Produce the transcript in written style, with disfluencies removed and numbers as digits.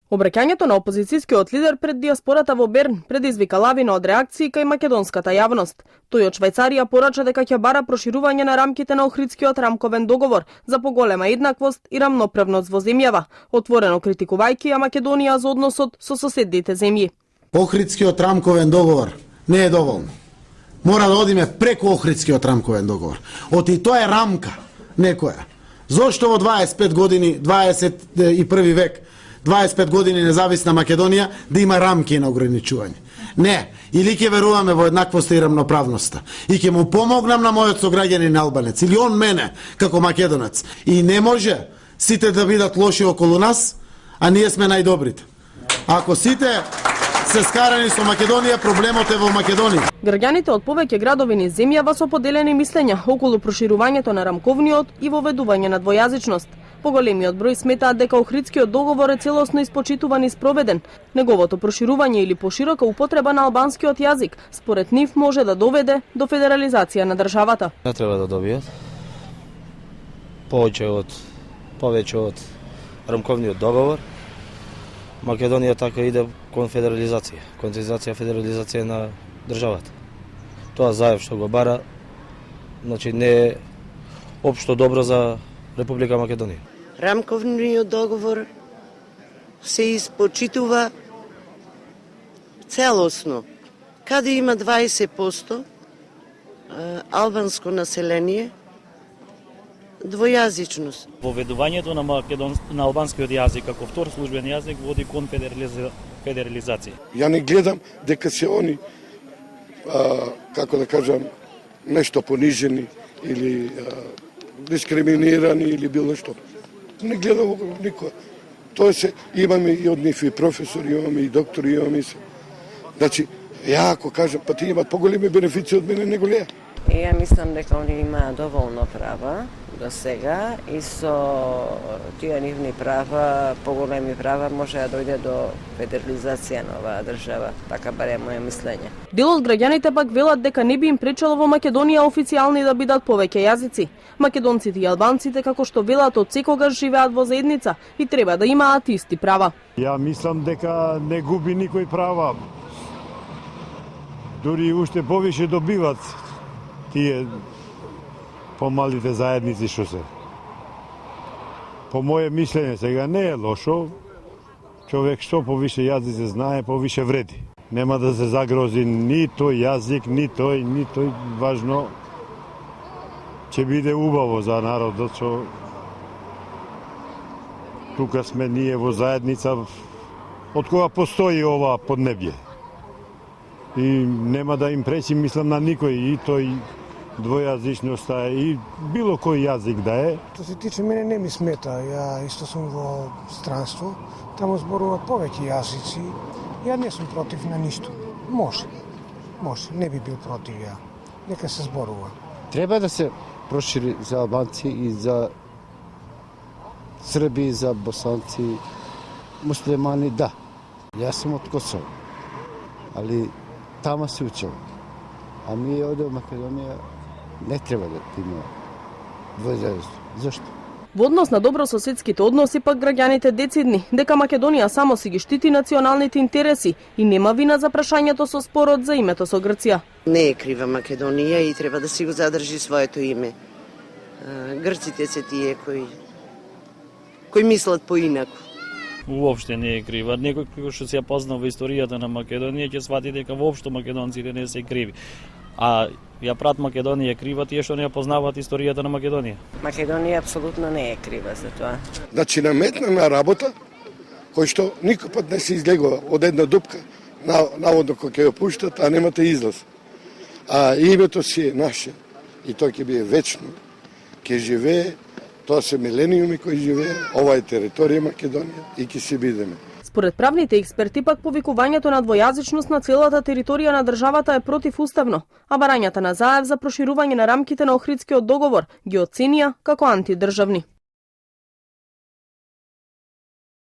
Обраќањето на опозицијскиот лидер пред диаспората во Берн предизвика лавина од реакции кај македонската јавност. Тој од Швајцарија порача дека ќе бара проширување на рамките на Охридскиот рамковен договор за поголема еднаквост и рамноправност во земјава, отворено критикувајќи ја Македонија за односот со соседните земји. Охридскиот рамковен договор не е доволно. Мора да одиме преку Охридскиот рамковен договор. Оти тоа е рамка некоја. Зошто во 25 години, 21 век, 25 години независна Македонија да има рамки на ограничување? Не, или ќе веруваме во еднаквоста и рамноправноста и ќе му помогнам на мојот сограѓанин албанец или он мене како македонец. И не може сите да бидат лоши околу нас, а ние сме најдобрите. Ако сите се скарани со Македонија, проблемот е во Македонија. Граѓаните од повеќе градови низ земјава со поделени мислења околу проширувањето на рамковниот и воведување на двојазичност. Поголемиот број сметаат дека Охридскиот договор е целосно испочитуван и спроведен. Неговото проширување или поширока употреба на албанскиот јазик, според нив, може да доведе до федерализација на државата. Не треба да добијат повеќе од рамковниот договор. Македонија така иде кон федерализација, федерализација на државата. Тоа заев што го бара, значи не е општо добро за Република Македонија. Рамковниот договор се испочитува целосно. Каде има 20% албанско население, двојазичност. Воведувањето на албанскиот јазик како втор службен јазик води кон федерализација. Ја не гледам дека се они, како да кажам, нешто понижени или дискриминирани или било што. Не гледам никој. Тоа се имаме и од нив и професори, имаме и доктори, имаме и се. Значи, ја ако кажам, па ти имат поголеми бенефиции од мене, не го леја. Ја мислам дека они имаат доволно права до сега и со тие нивни права, поголеми права, може да дојде до федерализација на оваа држава, така барем моје мислење. Дел од граѓаните пак велат дека не би им пречело во Македонија официјални да бидат повеќе јазици. Македонците и албанците, како што велат, од секогаш живеат во заедница и треба да имаат исти права. Ја мислам дека не губи никој права. Дури уште повише добиват тие помалите заедници што се. По моје мислење сега не е лошо. Човек што повише јазици знае, повише вреди. Нема да се загрози ни тој јазик, ни тој важно. Ќе биде убаво за народот што тука сме ние во заедница од кога постои ова поднебје. И нема да им пречи, мислам, на никој, и тој двојазичноста и било кој јазик да е. Што се тиче мене не ми смета, ја исто сум во странство, таму зборуваат повеќе јазици, ја не сум против на ништо. Може, не би бил против ја, нека се зборува. Треба да се прошири за албанци и за срби, за босанци, муслимани, да. Јас сум од Косово, али тама се учел. А ми оде во Македонија не треба да има двојазичност. Зошто? Во однос на добрососедските односи пак граѓаните децидни дека Македонија само си ги штити националните интереси и нема вина за прашањето со спорот за името со Грција. Не е крива Македонија и треба да си го задржи своето име. Грците се тие кои мислат поинаку. Уопште не е крива. Некој кој што се ја познава во историјата на Македонија ќе свати дека воопшто македонците не се криви. А ја прат Македонија е крива тие што не ја познаваат историјата на Македонија. Македонија апсолутно не е крива за тоа. Значи наметна на работа кој што никој пат не се излегува од една дупка, наводно кој ќе ја пуштат, а немате излаз. А името си е наше и тоа ќе биде вечно. Ќе живее. Тоа се милениуми кои живее, ова е територија Македонија и ќе се бидеме. Според правните експерти пак повикувањето на двојазичност на целата територија на државата е противуставно, а барањата на Заев за проширување на рамките на Охридскиот договор ги оценија како антидржавни.